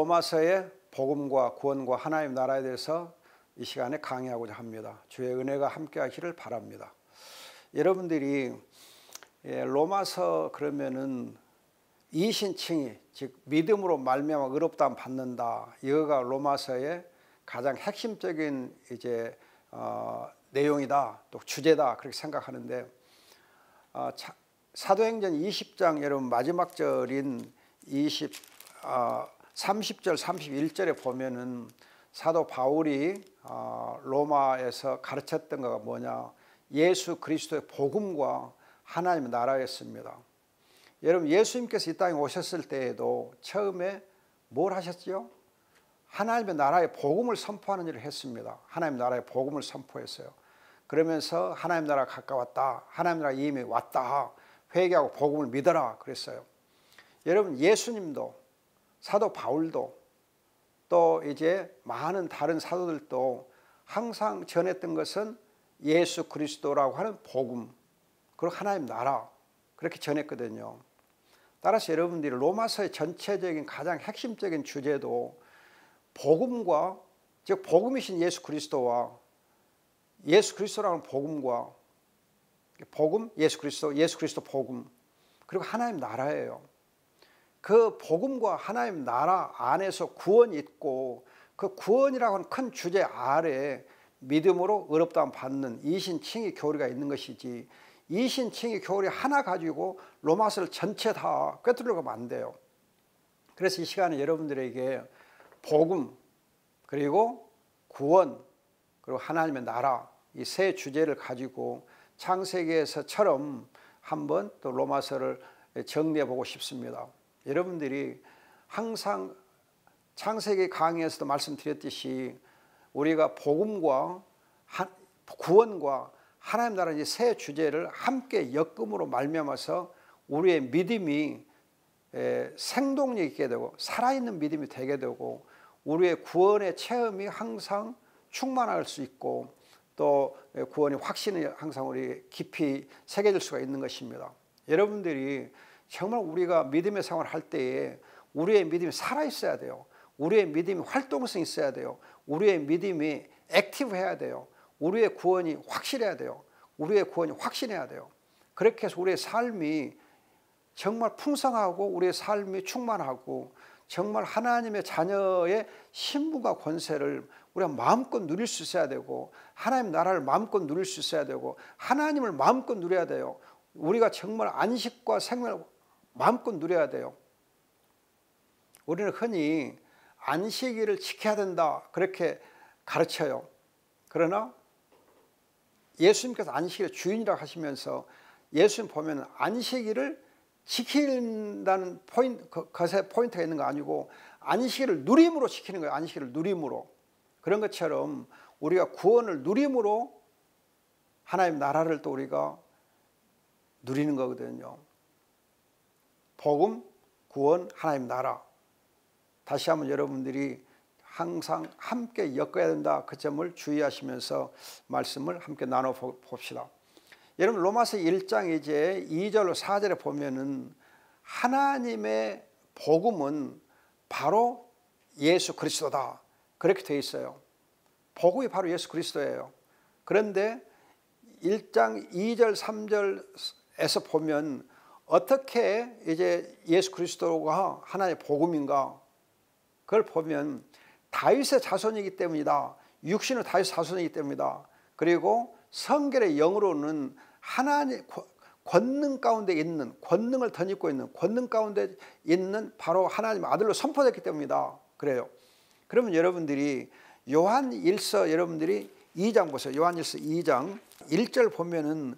로마서의 복음과 구원과 하나님 나라에 대해서 이 시간에 강의하고자 합니다. 주의 은혜가 함께 하기를 바랍니다. 여러분들이 로마서 그러면은 이신칭의 즉 믿음으로 말미암아 의롭다함 받는다. 이거가 로마서의 가장 핵심적인 내용이다. 또 주제다. 그렇게 생각하는데 사도행전 20장 여러분 마지막 절인 30절 31절에 보면은 사도 바울이 로마에서 가르쳤던 거가 뭐냐, 예수 그리스도의 복음과 하나님의 나라였습니다. 여러분 예수님께서 이 땅에 오셨을 때에도 처음에 뭘 하셨죠? 하나님의 나라의 복음을 선포하는 일을 했습니다. 하나님의 나라의 복음을 선포했어요. 그러면서 하나님 나라가 가까웠다, 하나님 나라가 이미 왔다, 회개하고 복음을 믿어라 그랬어요. 여러분 예수님도 사도 바울도 또 이제 많은 다른 사도들도 항상 전했던 것은 예수 그리스도라고 하는 복음 그리고 하나님 나라 그렇게 전했거든요. 따라서 여러분들이 로마서의 전체적인 가장 핵심적인 주제도 복음과 즉 복음이신 예수 그리스도와 예수 그리스도라는 복음과 복음 예수 그리스도 복음 그리고 하나님 나라예요. 그 복음과 하나님 나라 안에서 구원이 있고 그 구원이라고 하는 큰 주제 아래 믿음으로 의롭다함 받는 이신칭의 교리가 있는 것이지, 이신칭의 교리 하나 가지고 로마서를 전체 다 꿰뚫으려고 하면 안 돼요. 그래서 이 시간에 여러분들에게 복음 그리고 구원 그리고 하나님의 나라 이 세 주제를 가지고 창세기에서처럼 한번 또 로마서를 정리해 보고 싶습니다. 여러분들이 항상 창세기 강의에서도 말씀드렸듯이 우리가 복음과 구원과 하나님 나라 이 세 주제를 함께 엮음으로 말미암아서 우리의 믿음이 생동력 있게 되고 살아있는 믿음이 되게 되고 우리의 구원의 체험이 항상 충만할 수 있고 또 구원의 확신이 항상 우리 깊이 새겨질 수가 있는 것입니다. 여러분들이 정말 우리가 믿음의 생활을 할 때에 우리의 믿음이 살아있어야 돼요. 우리의 믿음이 활동성이 있어야 돼요. 우리의 믿음이 액티브해야 돼요. 우리의 구원이 확실해야 돼요. 우리의 구원이 확신해야 돼요. 그렇게 해서 우리의 삶이 정말 풍성하고 우리의 삶이 충만하고 정말 하나님의 자녀의 신분과 권세를 우리가 마음껏 누릴 수 있어야 되고 하나님 나라를 마음껏 누릴 수 있어야 되고 하나님을 마음껏 누려야 돼요. 우리가 정말 안식과 생명을 마음껏 누려야 돼요. 우리는 흔히 안식일을 지켜야 된다 그렇게 가르쳐요. 그러나 예수님께서 안식일의 주인이라고 하시면서 예수님 보면 안식일을 지킨다는 것에 포인트가 있는 거 아니고 안식일을 누림으로 지키는 거예요. 안식일을 누림으로. 그런 것처럼 우리가 구원을 누림으로 하나님 나라를 또 우리가 누리는 거거든요. 복음, 구원, 하나님 나라. 다시 한번 여러분들이 항상 함께 엮어야 된다. 그 점을 주의하시면서 말씀을 함께 나눠봅시다. 여러분 로마서 1장 이제 2절로 4절에 보면은 하나님의 복음은 바로 예수 그리스도다. 그렇게 되어 있어요. 복음이 바로 예수 그리스도예요. 그런데 1장 2절 3절에서 보면 어떻게 이제 예수 그리스도가 하나님의 복음인가? 그걸 보면 다윗의 자손이기 때문이다. 육신은 다윗의 자손이기 때문이다. 그리고 성결의 영으로는 하나님 권능 가운데 있는 권능을 덧입고 있는 권능 가운데 있는 바로 하나님의 아들로 선포됐기 때문이다. 그래요. 그러면 여러분들이 요한 1서 여러분들이 2장 보세요. 요한 1서 2장 1절 보면은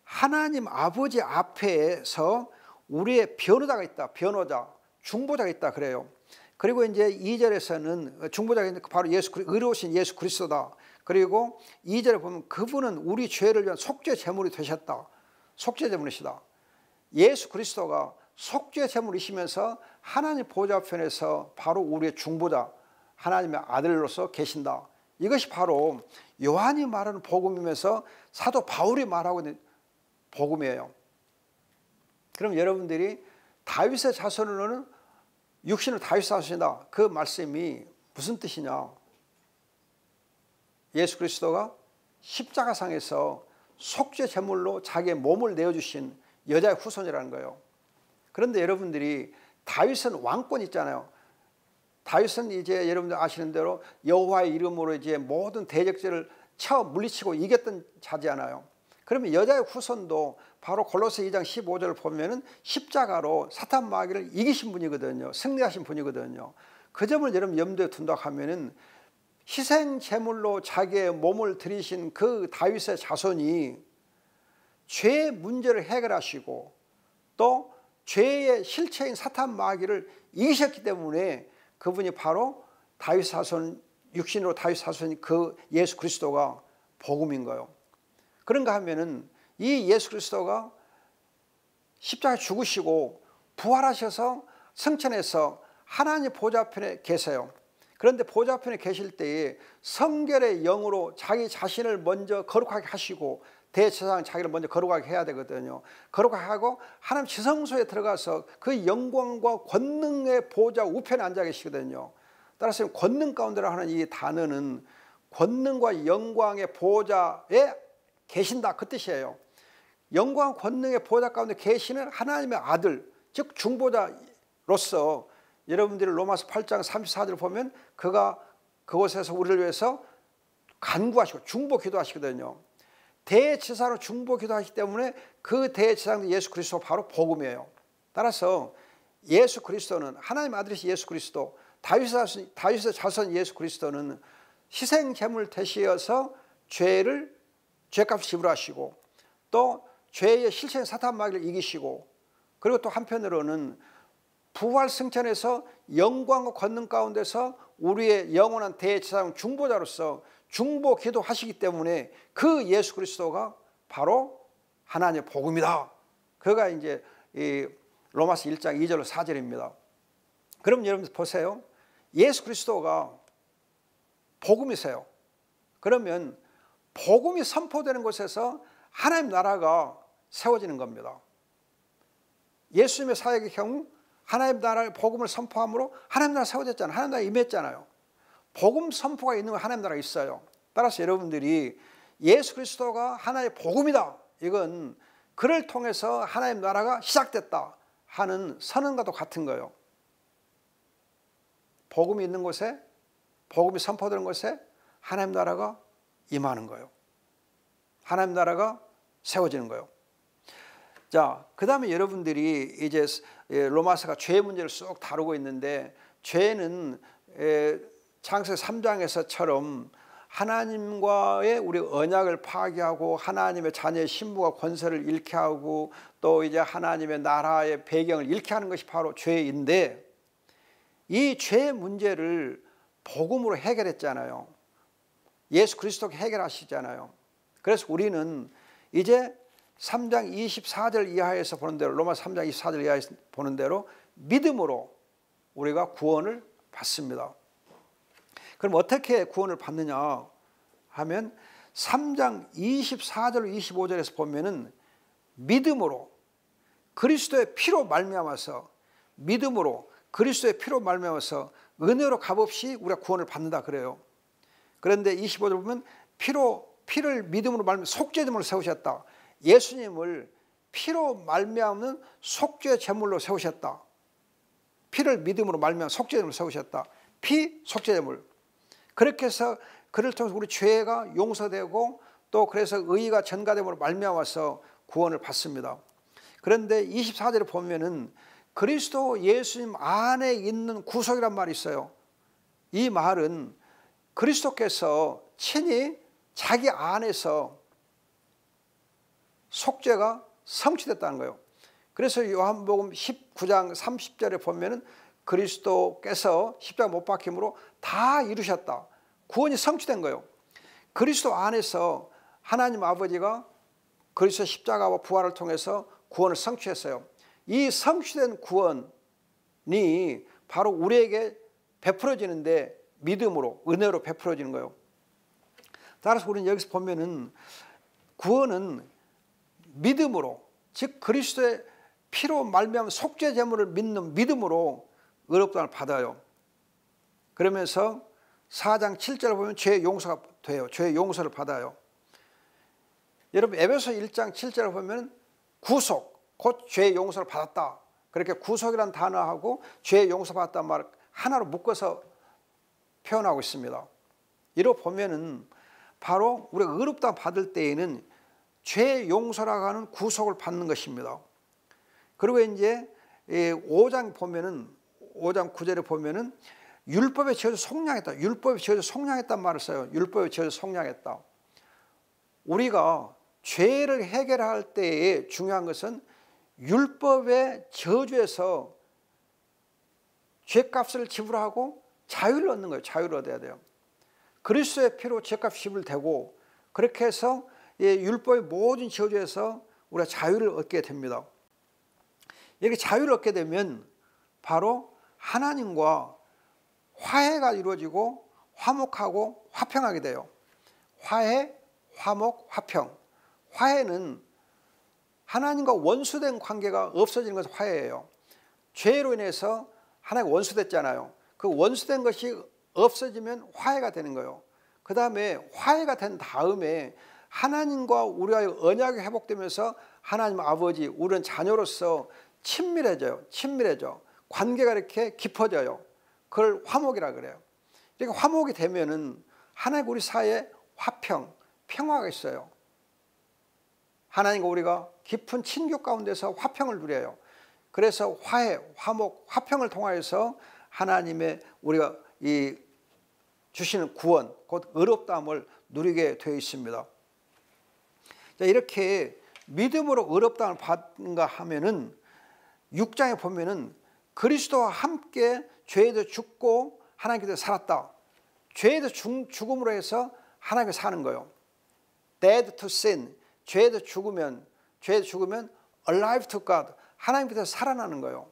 하나님 아버지 앞에서 우리의 변호자가 있다. 변호자, 중보자가 있다. 그래요. 그리고 이제 2절에서는 중보자가 있는 바로 의로우신 예수 그리스도다. 그리고 2절에 보면 그분은 우리 죄를 위한 속죄 제물이 되셨다. 속죄 제물이시다. 예수 그리스도가 속죄 제물이시면서 하나님 보좌편에서 바로 우리의 중보자 하나님의 아들로서 계신다. 이것이 바로 요한이 말하는 복음이면서 사도 바울이 말하고 있는 복음이에요. 그럼 여러분들이 다윗의 자손으로는 육신으로 다윗 사손이다. 그 말씀이 무슨 뜻이냐? 예수 그리스도가 십자가상에서 속죄 제물로 자기의 몸을 내어주신 여자의 후손이라는 거예요. 그런데 여러분들이 다윗은 왕권 있잖아요. 다윗은 이제 여러분들 아시는 대로 여호와의 이름으로 이제 모든 대적들을 쳐 물리치고 이겼던 자잖아요. 그러면 여자의 후손도 바로 골로새 2장 15절을 보면은 십자가로 사탄 마귀를 이기신 분이거든요. 승리하신 분이거든요. 그 점을 여러분 염두에 둔다고 하면은 희생 제물로 자기의 몸을 드리신 그 다윗의 자손이 죄의 문제를 해결하시고 또 죄의 실체인 사탄 마귀를 이기셨기 때문에 그분이 바로 다윗 사손, 육신으로 다윗 사손인 그 예수 그리스도가 복음인 거예요. 그런가 하면은 이 예수 그리스도가 십자가에 죽으시고 부활하셔서 승천해서 하나님 보좌편에 계세요. 그런데 보좌편에 계실 때에 성결의 영으로 자기 자신을 먼저 거룩하게 하시고 대제사장 자기를 먼저 거룩하게 해야 되거든요. 거룩하게 하고 하나님 지성소에 들어가서 그 영광과 권능의 보좌 우편에 앉아 계시거든요. 따라서 권능 가운데라 하는 이 단어는 권능과 영광의 보좌에 계신다 그 뜻이에요. 영광 권능의 보좌 가운데 계시는 하나님의 아들, 즉 중보자로서 여러분들이 로마서 8장 34절 보면 그가 그곳에서 우리를 위해서 간구하시고 중보 기도하시거든요. 대제사로 중보 기도하시기 때문에 그 대제사장 예수 그리스도 바로 복음이에요. 따라서 예수 그리스도는 하나님 아들이신 예수 그리스도, 다윗의 자손 예수 그리스도는 희생 제물 되시어서 죄값을 지불하시고 또 죄의 실체인 사탄 마귀를 이기시고 그리고 또 한편으로는 부활 승천에서 영광과 권능 가운데서 우리의 영원한 대제사장 중보자로서 중보 기도하시기 때문에 그 예수 그리스도가 바로 하나님의 복음이다. 그가 이제 이 로마서 1장 2절로 4절입니다. 그럼 여러분 보세요. 예수 그리스도가 복음이세요. 그러면 복음이 선포되는 곳에서 하나님 나라가 세워지는 겁니다. 예수님의 사역의 경우 하나님 나라의 복음을 선포함으로 하나님 나라 세워졌잖아요. 하나님 나라 임했잖아요. 복음 선포가 있는 건 하나님 나라가 있어요. 따라서 여러분들이 예수 그리스도가 하나의 복음이다. 이건 그를 통해서 하나님 나라가 시작됐다 하는 선언과도 같은 거예요. 복음이 있는 곳에, 복음이 선포되는 곳에 하나님 나라가 임하는 거예요. 하나님 나라가 세워지는 거예요. 자, 그 다음에 여러분들이 이제 로마서가 죄 문제를 쑥 다루고 있는데 죄는 창세기 3장에서처럼 하나님과의 우리 언약을 파괴하고 하나님의 자녀의 신분과 권세를 잃게 하고 또 이제 하나님의 나라의 배경을 잃게 하는 것이 바로 죄인데 이 죄 문제를 복음으로 해결했잖아요. 예수 그리스도가 해결하시잖아요. 그래서 우리는 이제 3장 24절 이하에서 보는 대로 로마서 3장 24절 이하에서 보는 대로 믿음으로 우리가 구원을 받습니다. 그럼 어떻게 구원을 받느냐 하면 3장 24절 25절에서 보면은 믿음으로 그리스도의 피로 말미암아서 믿음으로 그리스도의 피로 말미암아서 은혜로 값없이 우리가 구원을 받는다 그래요. 그런데 25절 보면 피를 믿음으로 말미암아 속죄제물로 세우셨다. 예수님을 피로 말미암는 속죄 제물로 세우셨다. 피를 믿음으로 말미암아 속죄제물로 세우셨다. 피 속죄제물. 그렇게 해서 그를 통해서 우리 죄가 용서되고 또 그래서 의가 전가됨으로 말미암아서 구원을 받습니다. 그런데 24절에 보면은 그리스도 예수님 안에 있는 구속이란 말이 있어요. 이 말은 그리스도께서 친히 자기 안에서 속죄가 성취됐다는 거예요. 그래서 요한복음 19장 30절에 보면은 그리스도께서 십자가 못 박힘으로 다 이루셨다. 구원이 성취된 거예요. 그리스도 안에서 하나님 아버지가 그리스도 십자가와 부활을 통해서 구원을 성취했어요. 이 성취된 구원이 바로 우리에게 베풀어지는데 믿음으로 은혜로 베풀어지는 거예요. 따라서 우리는 여기서 보면은 구원은 믿음으로 즉 그리스도의 피로 말미암은 속죄 제물을 믿는 믿음으로 의롭다함을 받아요. 그러면서 4장 7절을 보면 죄의 용서가 돼요. 죄의 용서를 받아요. 여러분 에베소 1장 7절을 보면 구속, 곧 죄의 용서를 받았다. 그렇게 구속이라는 단어하고 죄의 용서받았다는 말을 하나로 묶어서 표현하고 있습니다. 이로 보면은 바로 우리가 의롭다함 받을 때에는 죄의 용서라고 하는 구속을 받는 것입니다. 그리고 이제 5장 보면은 5장 9절에 보면은 율법에 지어져 속량했다. 율법에 지어져 속량했단 말을 써요. 율법에 지어져 속량했다. 우리가 죄를 해결할 때에 중요한 것은 율법의 저주에서 죄값을 지불하고 자유를 얻는 거예요. 자유를 얻어야 돼요. 그리스도의 피로 죄값 지불되고 그렇게 해서 율법의 모든 저주에서 우리가 자유를 얻게 됩니다. 이렇게 자유를 얻게 되면 바로 하나님과 화해가 이루어지고 화목하고 화평하게 돼요. 화해, 화목, 화평. 화해는 하나님과 원수된 관계가 없어지는 것이 화해예요. 죄로 인해서 하나님과 원수됐잖아요. 그 원수된 것이 없어지면 화해가 되는 거예요. 그 다음에 화해가 된 다음에 하나님과 우리와의 언약이 회복되면서 하나님 아버지, 우리는 자녀로서 친밀해져요. 친밀해져. 관계가 이렇게 깊어져요. 그걸 화목이라 그래요. 이렇게 화목이 되면은 하나님 우리 사이에 화평, 평화가 있어요. 하나님과 우리가 깊은 친교 가운데서 화평을 누려요. 그래서 화해, 화목, 화평을 통하여서 하나님의 우리가 이 주시는 구원, 곧 의롭다함을 누리게 되어 있습니다. 자, 이렇게 믿음으로 의롭다함을 받는가 하면은 6장에 보면은 그리스도와 함께 죄에 대해 죽고 하나님께서 살았다. 죄에 대해 죽음으로 해서 하나님께 사는 거예요. Dead to sin. 죄에 대해 죽으면 alive to God. 하나님께서 살아나는 거예요.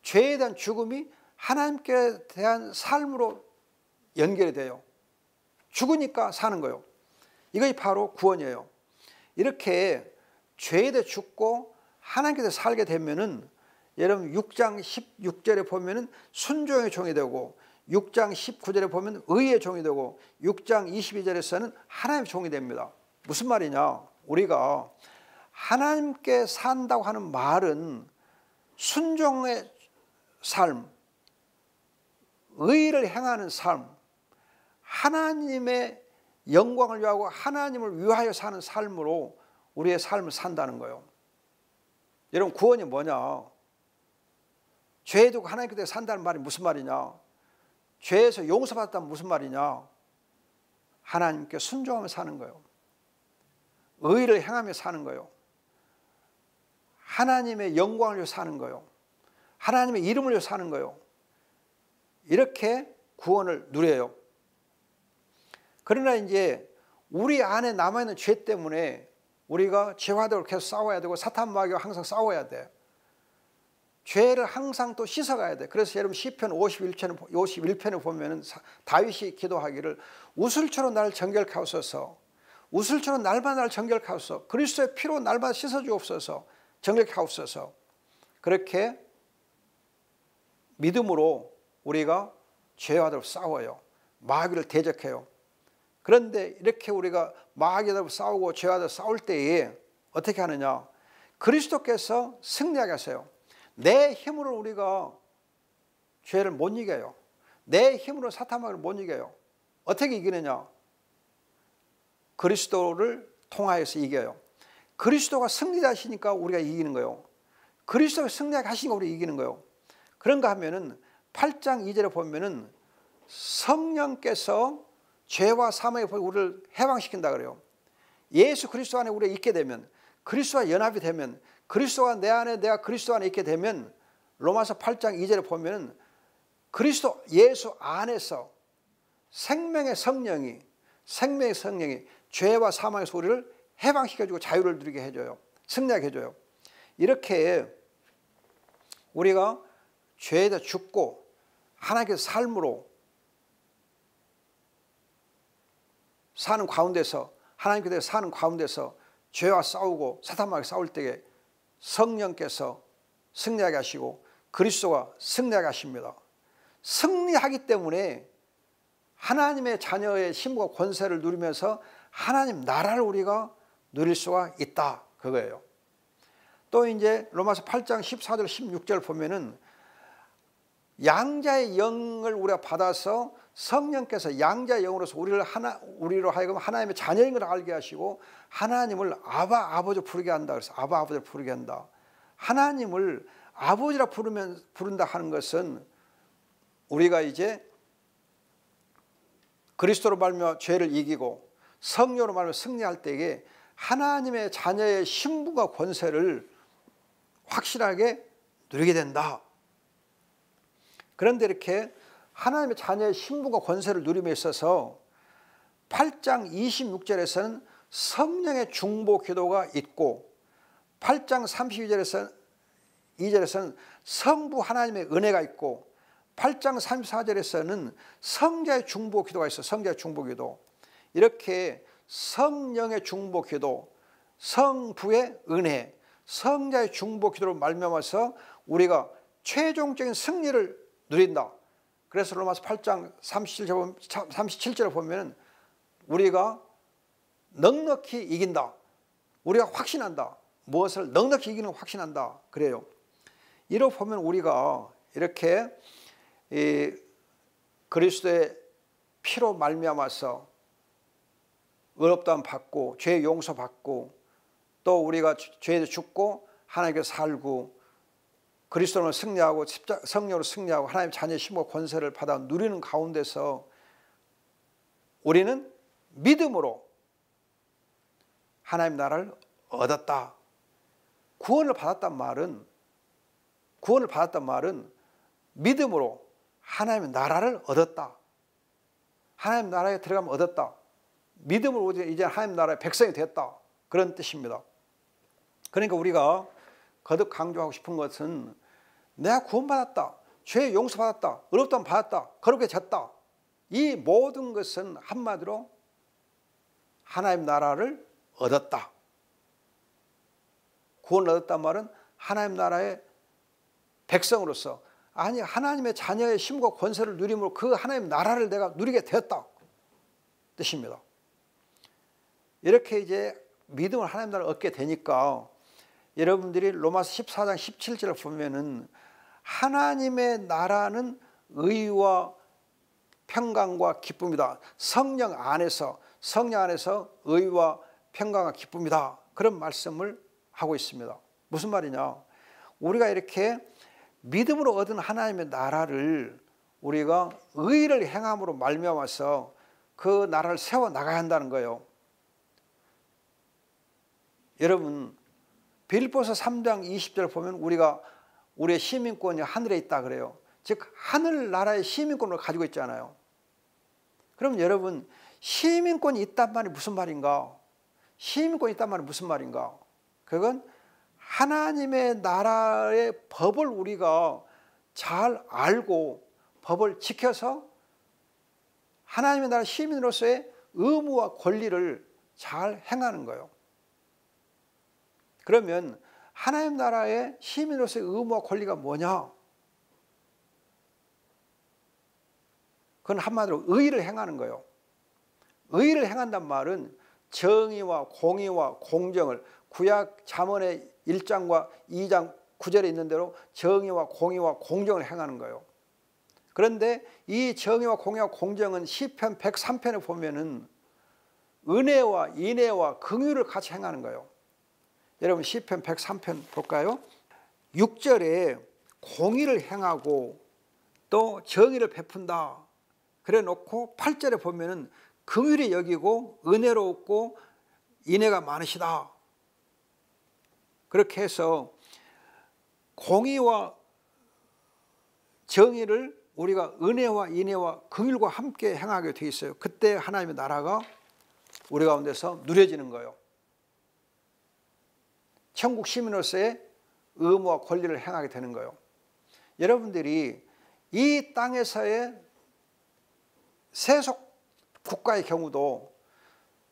죄에 대한 죽음이 하나님께 대한 삶으로 연결이 돼요. 죽으니까 사는 거예요. 이것이 바로 구원이에요. 이렇게 죄에 대해 죽고 하나님께서 살게 되면은 여러분 6장 16절에 보면은 순종의 종이 되고 6장 19절에 보면 의의 종이 되고 6장 22절에서는 하나님의 종이 됩니다. 무슨 말이냐? 우리가 하나님께 산다고 하는 말은 순종의 삶, 의를 행하는 삶, 하나님의 영광을 위하고 하나님을 위하여 사는 삶으로 우리의 삶을 산다는 거예요. 여러분 구원이 뭐냐? 죄에 두고 하나님께 대해 산다는 말이 무슨 말이냐? 죄에서 용서받았다는 무슨 말이냐? 하나님께 순종하며 사는 거예요. 의를 행하며 사는 거예요. 하나님의 영광을 위해 사는 거예요. 하나님의 이름을 위해 사는 거예요. 이렇게 구원을 누려요. 그러나 이제 우리 안에 남아있는 죄 때문에 우리가 죄와도 계속 싸워야 되고 사탄 마귀와 항상 싸워야 돼. 죄를 항상 또 씻어가야 돼. 그래서 여러분 시편 51편에 보면은 다윗이 기도하기를 우슬초로 나를 정결케 하옵소서. 우슬초로 날마다 나를 정결케 하옵소서. 그리스도의 피로 날마다 씻어주옵소서. 정결케 하옵소서. 그렇게 믿음으로 우리가 죄와도 싸워요. 마귀를 대적해요. 그런데 이렇게 우리가 마귀와 싸우고 죄와 싸울 때에 어떻게 하느냐? 그리스도께서 승리하게 하세요. 내 힘으로 우리가 죄를 못 이겨요. 내 힘으로 사탄마귀를 못 이겨요. 어떻게 이기느냐? 그리스도를 통하여서 이겨요. 그리스도가 승리하시니까 우리가 이기는 거예요. 그리스도가 승리하게 하시니까 우리가 이기는 거예요. 그런가 하면은 8장 2절에 보면은 성령께서 죄와 사망의 우리를 해방시킨다 그래요. 예수 그리스도 안에 우리가 있게 되면, 그리스도와 연합이 되면, 그리스도가 내 안에 내가 그리스도 안에 있게 되면 로마서 8장 2절에 보면은 그리스도 예수 안에서 생명의 성령이 죄와 사망에서 우리를 해방시켜주고 자유를 누리게 해줘요. 승리하게 해줘요. 이렇게 우리가 죄에 대해 죽고 하나님께서 삶으로 사는 가운데서, 하나님께서 사는 가운데서 죄와 싸우고 사탄마귀와 싸울 때에 성령께서 승리하게 하시고 그리스도가 승리하게 하십니다. 승리하기 때문에 하나님의 자녀의 힘과 권세를 누리면서 하나님 나라를 우리가 누릴 수가 있다, 그거예요. 또 이제 로마서 8장 14절 16절 보면은 양자의 영을 우리가 받아서 성령께서 양자의 영으로서 우리로 하여금 하나님의 자녀인 걸 알게 하시고 하나님을 아바 아버지 부르게 한다. 그래서 아바 아버지를 부르게 한다. 하나님을 아버지라 부른다 하는 것은 우리가 이제 그리스도로 말미암아 죄를 이기고 성령으로 말미암아 승리할 때에 하나님의 자녀의 신분과 권세를 확실하게 누리게 된다. 그런데 이렇게 하나님의 자녀의 신분과 권세를 누림에 있어서 8장 26절에서는 성령의 중보 기도가 있고 8장 32절에서는 성부 하나님의 은혜가 있고 8장 34절에서는 성자의 중보 기도가 있어. 성자의 중보 기도. 이렇게 성령의 중보 기도, 성부의 은혜, 성자의 중보 기도로 말미암아서 우리가 최종적인 승리를 누린다. 그래서 로마서 8장 37절을 보면 우리가 넉넉히 이긴다. 우리가 확신한다. 무엇을 넉넉히 이기는 확신한다. 그래요. 이렇게 보면 우리가 이렇게 이 그리스도의 피로 말미암아서 의롭다함 받고 죄 용서 받고 또 우리가 죄에서 죽고 하나님께 살고 그리스도로 승리하고 성령으로 승리하고 하나님 자녀의 힘과 권세를 받아 누리는 가운데서 우리는 믿음으로 하나님 나라를 얻었다. 구원을 받았단 말은 믿음으로 하나님의 나라를 얻었다. 하나님 나라에 들어가면 얻었다. 믿음으로 이제 하나님 나라의 백성이 됐다. 그런 뜻입니다. 그러니까 우리가 거듭 강조하고 싶은 것은 내가 구원받았다. 죄 용서받았다. 의롭다함 받았다. 거룩해졌다. 이 모든 것은 한마디로 하나님 나라를 얻었다. 구원을 얻었단 말은 하나님 나라의 백성으로서 아니 하나님의 자녀의 힘과 권세를 누림으로 그 하나님 나라를 내가 누리게 되었다 뜻입니다. 이렇게 이제 믿음을 하나님 나라를 얻게 되니까 여러분들이 로마서 14장 17절을 보면은 하나님의 나라는 의와 평강과 기쁨이다. 성령 안에서 의와 평강과 기쁨이다. 그런 말씀을 하고 있습니다. 무슨 말이냐? 우리가 이렇게 믿음으로 얻은 하나님의 나라를 우리가 의를 행함으로 말미암아서 그 나라를 세워 나가야 한다는 거예요. 여러분 빌립보서 3장 20절 보면 우리의 시민권이 하늘에 있다 그래요. 즉 하늘나라의 시민권을 가지고 있잖아요. 그럼 여러분 시민권이 있단 말이 무슨 말인가? 시민권이 있단 말이 무슨 말인가? 그건 하나님의 나라의 법을 우리가 잘 알고 법을 지켜서 하나님의 나라 시민으로서의 의무와 권리를 잘 행하는 거예요. 그러면 하나님 나라의 시민으로서의 의무와 권리가 뭐냐? 그건 한마디로 의를 행하는 거예요. 의를 행한단 말은 정의와 공의와 공정을 구약 잠언의 1장과 2장 9절에 있는 대로 정의와 공의와 공정을 행하는 거예요. 그런데 이 정의와 공의와 공정은 시편 103편에 보면은 은혜와 인애와 긍휼을 같이 행하는 거예요. 여러분 시편 103편 볼까요? 6절에 공의를 행하고 또 정의를 베푼다. 그래 놓고 8절에 보면은 긍휼히 여기고 은혜롭고 인애가 많으시다. 그렇게 해서 공의와 정의를 우리가 은혜와 인애와 긍휼과 함께 행하게 돼 있어요. 그때 하나님의 나라가 우리 가운데서 누려지는 거예요. 천국 시민으로서의 의무와 권리를 행하게 되는 거예요. 여러분들이 이 땅에서의 세속 국가의 경우도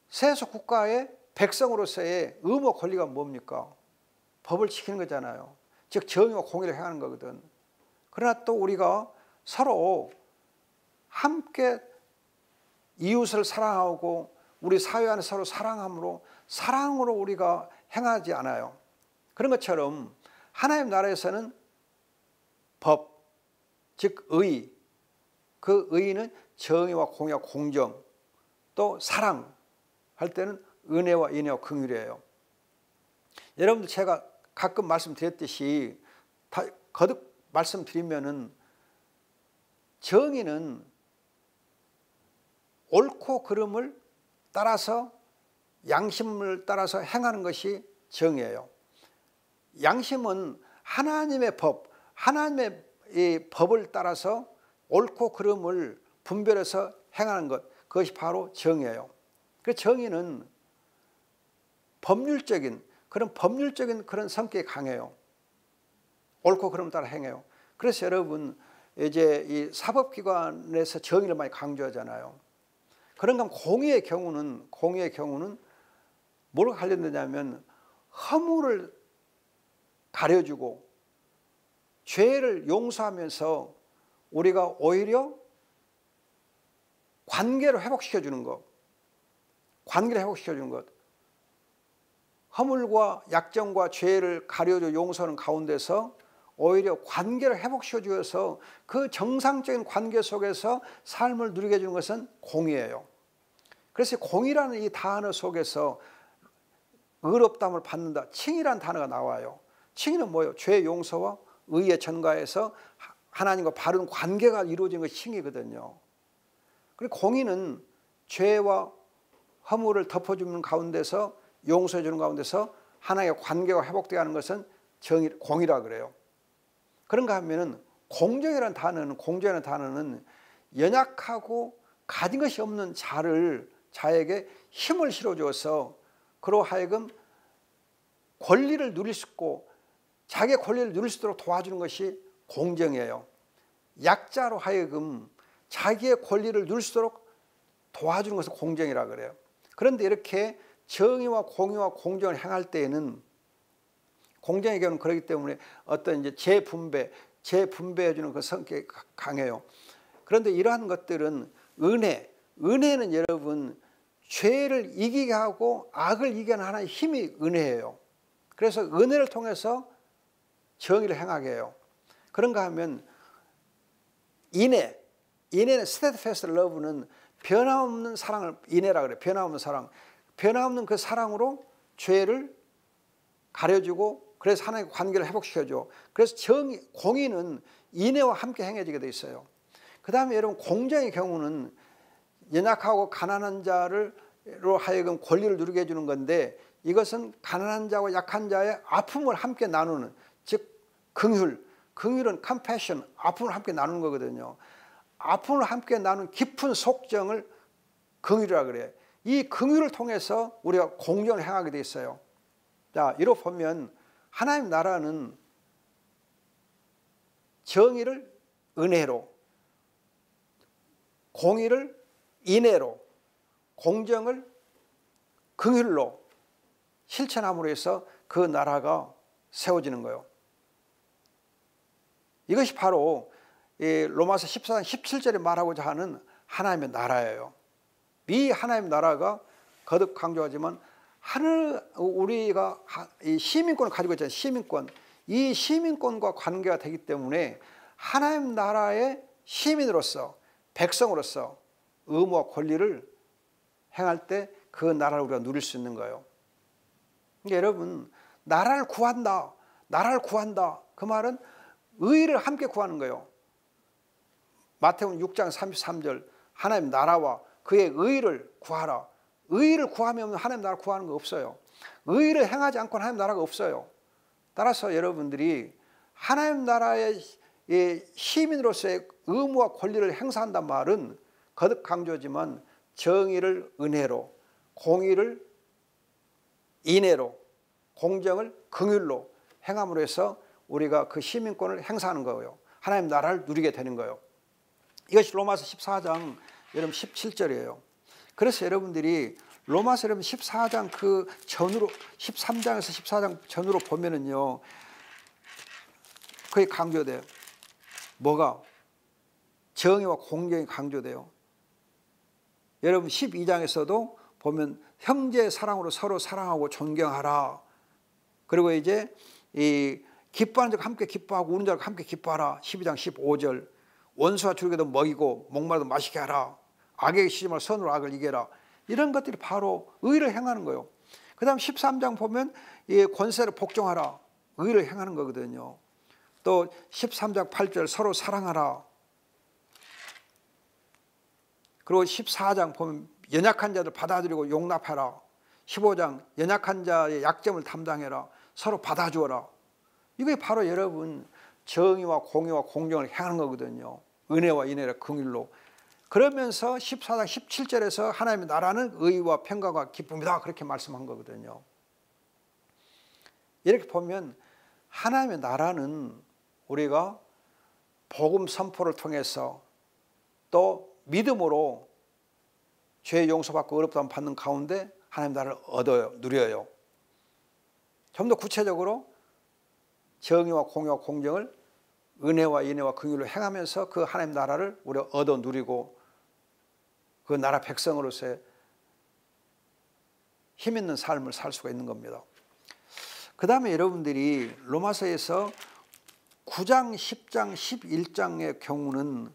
세속 국가의 백성으로서의 의무와 권리가 뭡니까? 법을 지키는 거잖아요. 즉 정의와 공의를 행하는 거거든. 그러나 또 우리가 서로 함께 이웃을 사랑하고 우리 사회 안에 서로 사랑으로 우리가 행하지 않아요. 그런 것처럼 하나님 나라에서는 법, 즉 의, 그 의는 정의와 공의와 공정, 또 사랑 할 때는 은혜와 인애와 긍휼이에요. 여러분들 제가 가끔 말씀드렸듯이 거듭 말씀드리면은 정의는 옳고 그름을 따라서 양심을 따라서 행하는 것이 정의예요. 양심은 하나님의 법, 하나님의 이 법을 따라서 옳고 그름을 분별해서 행하는 것, 그것이 바로 정의예요. 그 정의는 법률적인 그런 성격이 강해요. 옳고 그름 따라 행해요. 그래서 여러분 이제 이 사법기관에서 정의를 많이 강조하잖아요. 그런가 하면 공의의 경우는 뭐로 관련되냐면 허물을 가려주고 죄를 용서하면서 우리가 오히려 관계를 회복시켜 주는 것. 허물과 약점과 죄를 가려줘 용서하는 가운데서 오히려 관계를 회복시켜 주어서 그 정상적인 관계 속에서 삶을 누리게 해주는 것은 공의예요. 그래서 공의라는 이 단어 속에서 의롭다함을 받는다. 칭의라는 단어가 나와요. 칭의는 뭐예요? 죄 용서와 의에 전가해서 하나님과 바른 관계가 이루어지는 것이 칭의거든요. 그리고 공의는 죄와 허물을 덮어주는 가운데서 용서해 주는 가운데서 하나님의 관계가 회복되게 하는 것은 공의라 그래요. 그런가 하면은 공정이라는 단어는 연약하고 가진 것이 없는 자에게 힘을 실어주어서 그로 하여금 권리를 누릴 수 있고 자기의 권리를 누릴 수 있도록 도와주는 것이 공정이에요. 약자로 하여금 자기의 권리를 누릴 수 있도록 도와주는 것을 공정이라 그래요. 그런데 이렇게 정의와 공의와 공정을 행할 때에는 공정의 경우는 그렇기 때문에 어떤 이제 재분배해 주는 그 성격이 강해요. 그런데 이러한 것들은 은혜는 여러분 죄를 이기게 하고 악을 이기게 하는 하나의 힘이 은혜예요. 그래서 은혜를 통해서 정의를 행하게 해요. 그런가 하면 인애는 steadfast love는 변함없는 사랑을 인애라 그래요. 변함없는 그 사랑으로 죄를 가려주고 그래서 하나님의 관계를 회복시켜줘. 그래서 공의는 인애와 함께 행해지게 돼 있어요. 그 다음에 여러분 공정의 경우는 연약하고 가난한 자로 하여금 권리를 누리게 해주는 건데 이것은 가난한 자와 약한 자의 아픔을 함께 나누는 즉 긍휼은 compassion, 아픔을 함께 나누는 거거든요. 아픔을 함께 나누는 깊은 속정을 긍휼이라 그래요. 이 긍휼을 통해서 우리가 공정을 행하게 돼 있어요. 자, 이로 보면 하나님 나라는 정의를 은혜로, 공의를 인애로, 공정을 긍휼로 실천함으로 해서 그 나라가 세워지는 거예요. 이것이 바로 로마서 14장 17절에 말하고자 하는 하나님의 나라예요. 이 하나님의 나라가 거듭 강조하지만 우리가 이 시민권을 가지고 있잖아요. 시민권. 이 시민권과 관계가 되기 때문에 하나님 나라의 시민으로서 백성으로서 의무와 권리를 행할 때 그 나라를 우리가 누릴 수 있는 거예요. 그러니까 여러분 나라를 구한다. 그 말은 의를 함께 구하는 거예요. 마태복음 6장 33절 하나님 나라와 그의 의를 구하라. 의를 구하면 하나님 나라 구하는 거 없어요. 의를 행하지 않고는 하나님 나라가 없어요. 따라서 여러분들이 하나님 나라의 시민으로서의 의무와 권리를 행사한단 말은 거듭 강조지만 정의를 은혜로, 공의를 인애로, 공정을 긍휼로 행함으로 해서 우리가 그 시민권을 행사하는 거예요. 하나님 나라를 누리게 되는 거예요. 이것이 로마서 14장 여러분 17절이에요. 그래서 여러분들이 로마서 여러분 14장 그 전으로 13장에서 14장 전으로 보면은요. 그게 강조돼요. 뭐가? 정의와 공정이 강조돼요. 여러분 12장에서도 보면 형제 사랑으로 서로 사랑하고 존경하라. 그리고 이제 이 기뻐하는 자가 함께 기뻐하고 우는 자가 함께 기뻐하라. 12장 15절. 원수와 줄에도 먹이고 목마르도 마시게 하라. 악에게 시지 말고 선으로 악을 이겨라. 이런 것들이 바로 의를 행하는 거예요. 그 다음 13장 보면 이 권세를 복종하라. 의를 행하는 거거든요. 또 13장 8절 서로 사랑하라. 그리고 14장 보면 연약한 자들 받아들이고 용납하라. 15장 연약한 자의 약점을 담당해라. 서로 받아주어라. 이게 바로 여러분 정의와 공의와 공정을 행하는 거거든요. 은혜와 인애와 긍휼로. 그러면서 14장 17절에서 하나님의 나라는 의와 평강과 기쁨이다 그렇게 말씀한 거거든요. 이렇게 보면 하나님의 나라는 우리가 복음 선포를 통해서 또 믿음으로 죄 용서받고 의롭다함 받는 가운데 하나님 나라를 얻어요, 누려요. 좀 더 구체적으로 정의와 공의와 공정을 은혜와 인애와 긍휼로 행하면서 그 하나님 나라를 우리가 얻어 누리고 그 나라 백성으로서의 힘 있는 삶을 살 수가 있는 겁니다. 그 다음에 여러분들이 로마서에서 9장, 10장, 11장의 경우는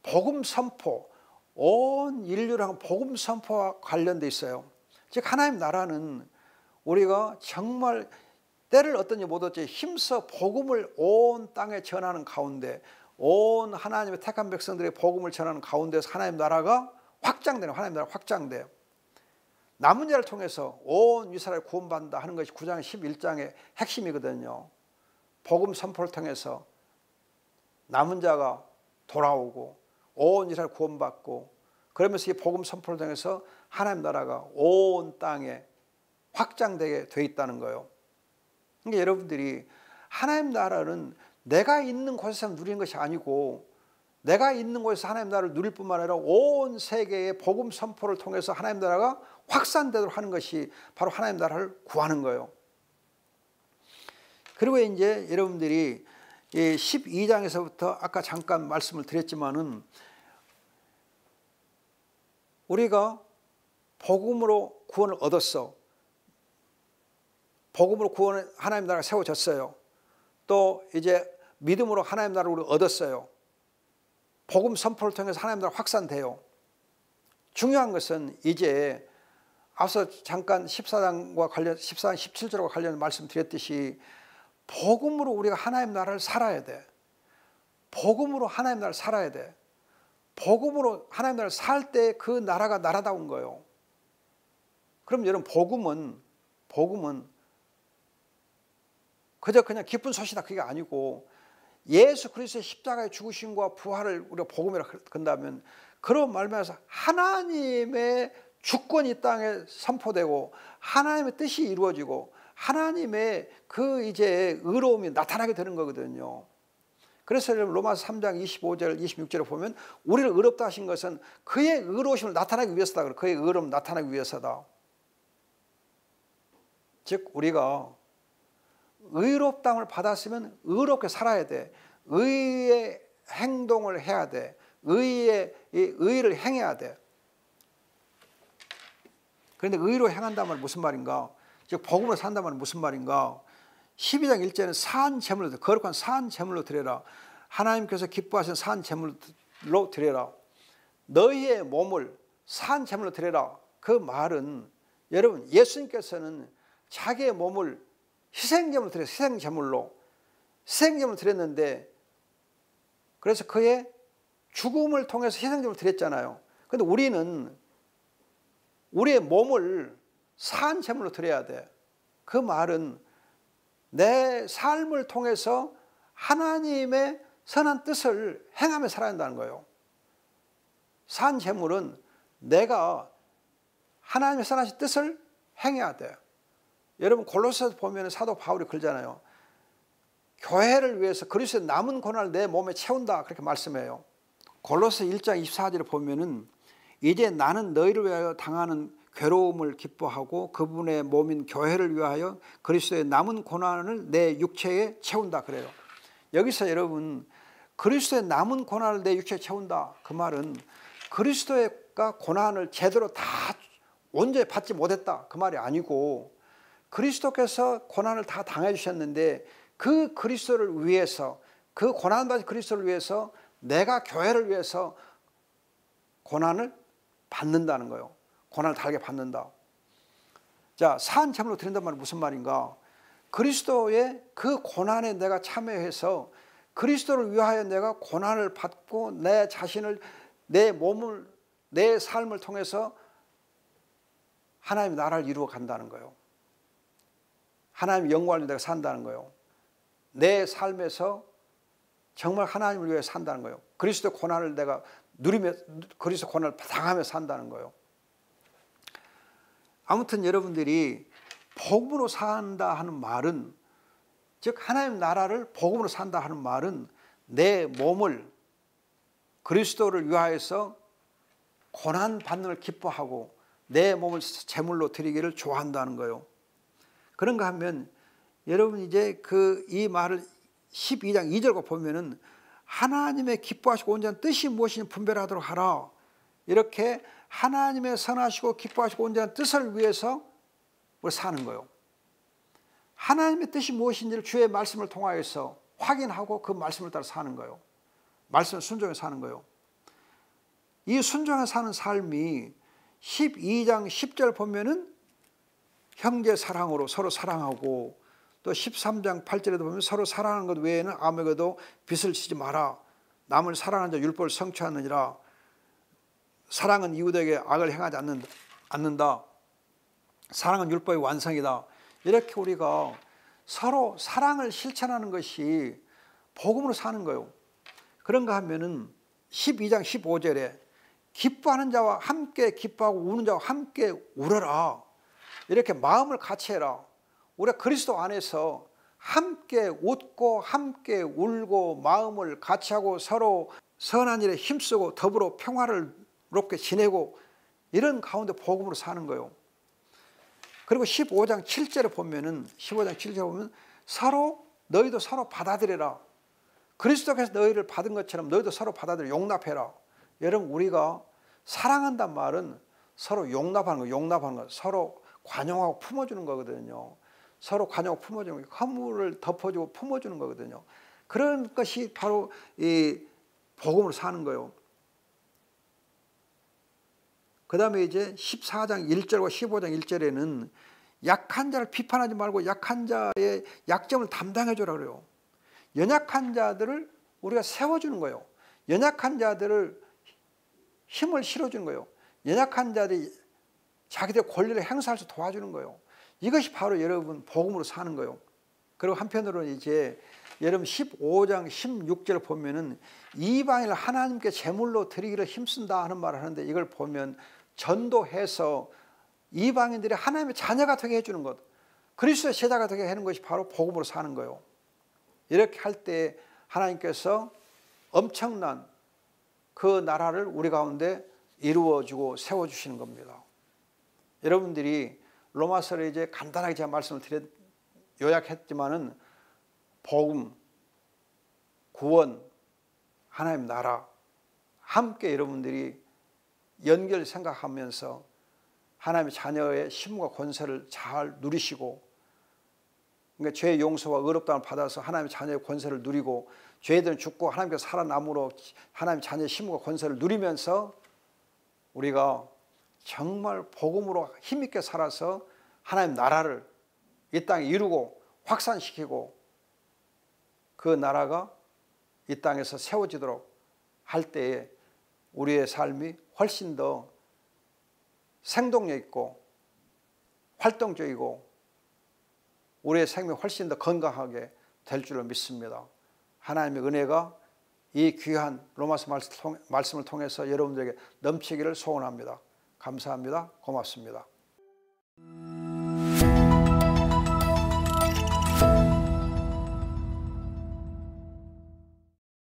복음 선포, 온 인류를 향한 복음 선포와 관련돼 있어요. 즉 하나님 나라는 우리가 정말 때를 얻든지 못 얻든지 힘써 복음을 온 땅에 전하는 가운데 온 하나님의 택한 백성들의 복음을 전하는 가운데서 하나님 나라가 확장되는 하나님 나라가 확장돼요. 남은 자를 통해서 온 이스라엘 구원받는다 하는 것이 9장 11장의 핵심이거든요. 복음 선포를 통해서 남은 자가 돌아오고 온 이스라엘 구원받고 그러면서 이 복음 선포를 통해서 하나님 나라가 온 땅에 확장되게 돼 있다는 거예요. 그러니까 여러분들이 하나님 나라는 내가 있는 곳에서 누리는 것이 아니고 내가 있는 곳에서 하나님 나라를 누릴 뿐만 아니라 온 세계의 복음 선포를 통해서 하나님 나라가 확산되도록 하는 것이 바로 하나님 나라를 구하는 거예요. 그리고 이제 여러분들이 12장에서부터 아까 잠깐 말씀을 드렸지만은 우리가 복음으로 구원을 얻었어. 복음으로 구원을 하나님 나라가 세워졌어요. 또 이제 믿음으로 하나님 나라를 우리 얻었어요. 복음 선포를 통해서 하나님 나라 확산돼요. 중요한 것은 이제 앞서 잠깐 14장과 관련 14장 17절과 관련 말씀드렸듯이 복음으로 우리가 하나님 나라를 살아야 돼. 복음으로 하나님 나라를 살아야 돼. 복음으로 하나님 나라를 살 때 그 나라가 나라다운 거예요. 그럼 여러분 복음은 그저 그냥 기쁜 소식이다 그게 아니고 예수 그리스도의 십자가의 죽으심과 부활을 우리가 복음이라 한다면 그런 말면서 하나님의 주권이 이 땅에 선포되고 하나님의 뜻이 이루어지고 하나님의 그 이제 의로움이 나타나게 되는 거거든요. 그래서 로마서 3장 25절 26절에 보면 우리를 의롭다 하신 것은 그의 의로우심을 나타나기 위해서다. 그의 의로움을 나타나기 위해서다. 즉 우리가 의롭다함을 받았으면 의롭게 살아야 돼. 의의 행동을 해야 돼. 의를 행해야 돼. 그런데 의로 행한다는 말은 무슨 말인가? 즉 복음으로 산다는 말은 무슨 말인가? 12장 1절에는 산 제물로 거룩한 산 제물로 드려라. 하나님께서 기뻐하시는 산 제물로 드려라. 너희의 몸을 산 제물로 드려라. 그 말은 여러분 예수님께서는 자기의 몸을 희생제물로 드렸어요. 희생제물로 드렸는데 그래서 그의 죽음을 통해서 희생제물로 드렸잖아요. 그런데 우리는 우리의 몸을 산 제물로 드려야 돼. 그 말은 내 삶을 통해서 하나님의 선한 뜻을 행하며 살아야 한다는 거예요. 산 제물은 내가 하나님의 선하신 뜻을 행해야 돼. 여러분 골로새서 보면 사도 바울이 그러잖아요. 교회를 위해서 그리스도의 남은 고난을 내 몸에 채운다 그렇게 말씀해요. 골로새 1장 24절에 보면은 이제 나는 너희를 위하여 당하는 괴로움을 기뻐하고 그분의 몸인 교회를 위하여 그리스도의 남은 고난을 내 육체에 채운다 그래요. 여기서 여러분 그리스도의 남은 고난을 내 육체에 채운다, 그 말은 그리스도가 고난을 제대로 다 온전히 받지 못했다, 그 말이 아니고 그리스도께서 고난을 다 당해 주셨는데 그 그리스도를 위해서, 그 고난받은 그리스도를 위해서 내가 교회를 위해서 고난을 받는다는 거예요. 고난을 달게 받는다. 자, 사한 제물로 드린단 말은 무슨 말인가? 그리스도의 그 고난에 내가 참여해서 그리스도를 위하여 내가 고난을 받고 내 자신을, 내 몸을, 내 삶을 통해서 하나님의 나라를 이루어 간다는 거예요. 하나님의 영광을 내가 산다는 거예요. 내 삶에서 정말 하나님을 위해 산다는 거예요. 그리스도의 고난을 내가 누리며, 그리스도 고난을 당하며 산다는 거예요. 아무튼 여러분들이 복음으로 산다 하는 말은, 즉 하나님 나라를 복음으로 산다 하는 말은 내 몸을 그리스도를 위하여서 고난 받는 걸 기뻐하고 내 몸을 제물로 드리기를 좋아한다는 거예요. 그런가 하면 여러분 이제 이 말을 12장 2절과 보면은 하나님의 기뻐하시고 온전한 뜻이 무엇인지 분별하도록 하라. 이렇게 하나님의 선하시고 기뻐하시고 온전한 뜻을 위해서 우리 사는 거예요. 하나님의 뜻이 무엇인지를 주의 말씀을 통하여서 확인하고 그 말씀을 따라 사는 거예요. 말씀을 순종해 사는 거예요. 이 순종해 사는 삶이 12장 10절 보면은 형제 사랑으로 서로 사랑하고, 또 13장 8절에도 보면 서로 사랑하는 것 외에는 아무에게도 빚을 지지 마라. 남을 사랑하는 자 율법을 성취하느니라. 사랑은 이웃에게 악을 행하지 않는다. 사랑은 율법의 완성이다. 이렇게 우리가 서로 사랑을 실천하는 것이 복음으로 사는 거예요. 그런가 하면은 12장 15절에 기뻐하는 자와 함께 기뻐하고 우는 자와 함께 울어라. 이렇게 마음을 같이 해라. 우리가 그리스도 안에서 함께 웃고 함께 울고 마음을 같이 하고 서로 선한 일에 힘쓰고 더불어 평화롭게 지내고, 이런 가운데 복음으로 사는 거예요. 그리고 15장 7절에 보면은, 15장 7절에 보면 서로 너희도 서로 받아들여라. 그리스도께서 너희를 받은 것처럼 너희도 서로 받아들여 용납해라. 여러분 우리가 사랑한단 말은 서로 용납하는 거, 용납하는 거, 서로 관용하고 품어주는 거거든요. 서로 관용하고 품어주는 거, 허물을 덮어주고 품어주는 거거든요. 그런 것이 바로 이 복음으로 사는 거예요. 그 다음에 이제 14장 1절과 15장 1절에는 약한 자를 비판하지 말고 약한 자의 약점을 담당해 주라 그래요. 연약한 자들을 우리가 세워주는 거예요. 연약한 자들을 힘을 실어주는 거예요. 연약한 자들이 자기들의 권리를 행사할 수 도와주는 거예요. 이것이 바로 여러분 복음으로 사는 거예요. 그리고 한편으로는 이제 여러분 15장 16절 보면은 이방인을 하나님께 제물로 드리기를 힘쓴다 하는 말을 하는데, 이걸 보면 전도해서 이방인들이 하나님의 자녀가 되게 해주는 것, 그리스도의 제자가 되게 하는 것이 바로 복음으로 사는 거예요. 이렇게 할 때 하나님께서 엄청난 그 나라를 우리 가운데 이루어주고 세워주시는 겁니다. 여러분들이 로마서를 이제 간단하게 제가 말씀을 요약했지만은 복음, 구원, 하나님 나라 함께 여러분들이 연결 생각하면서 하나님의 자녀의 힘과 권세를 잘 누리시고, 그러니까 죄의 용서와 의롭다함을 받아서 하나님의 자녀의 권세를 누리고, 죄들은 죽고 하나님께서 살아남으로 하나님의 자녀의 힘과 권세를 누리면서 우리가 정말 복음으로 힘있게 살아서 하나님 나라를 이 땅에 이루고 확산시키고, 그 나라가 이 땅에서 세워지도록 할 때에 우리의 삶이 훨씬 더 생동력 있고 활동적이고 우리의 생명이 훨씬 더 건강하게 될 줄로 믿습니다. 하나님의 은혜가 이 귀한 로마서 말씀을 통해서 여러분들에게 넘치기를 소원합니다. 감사합니다. 고맙습니다.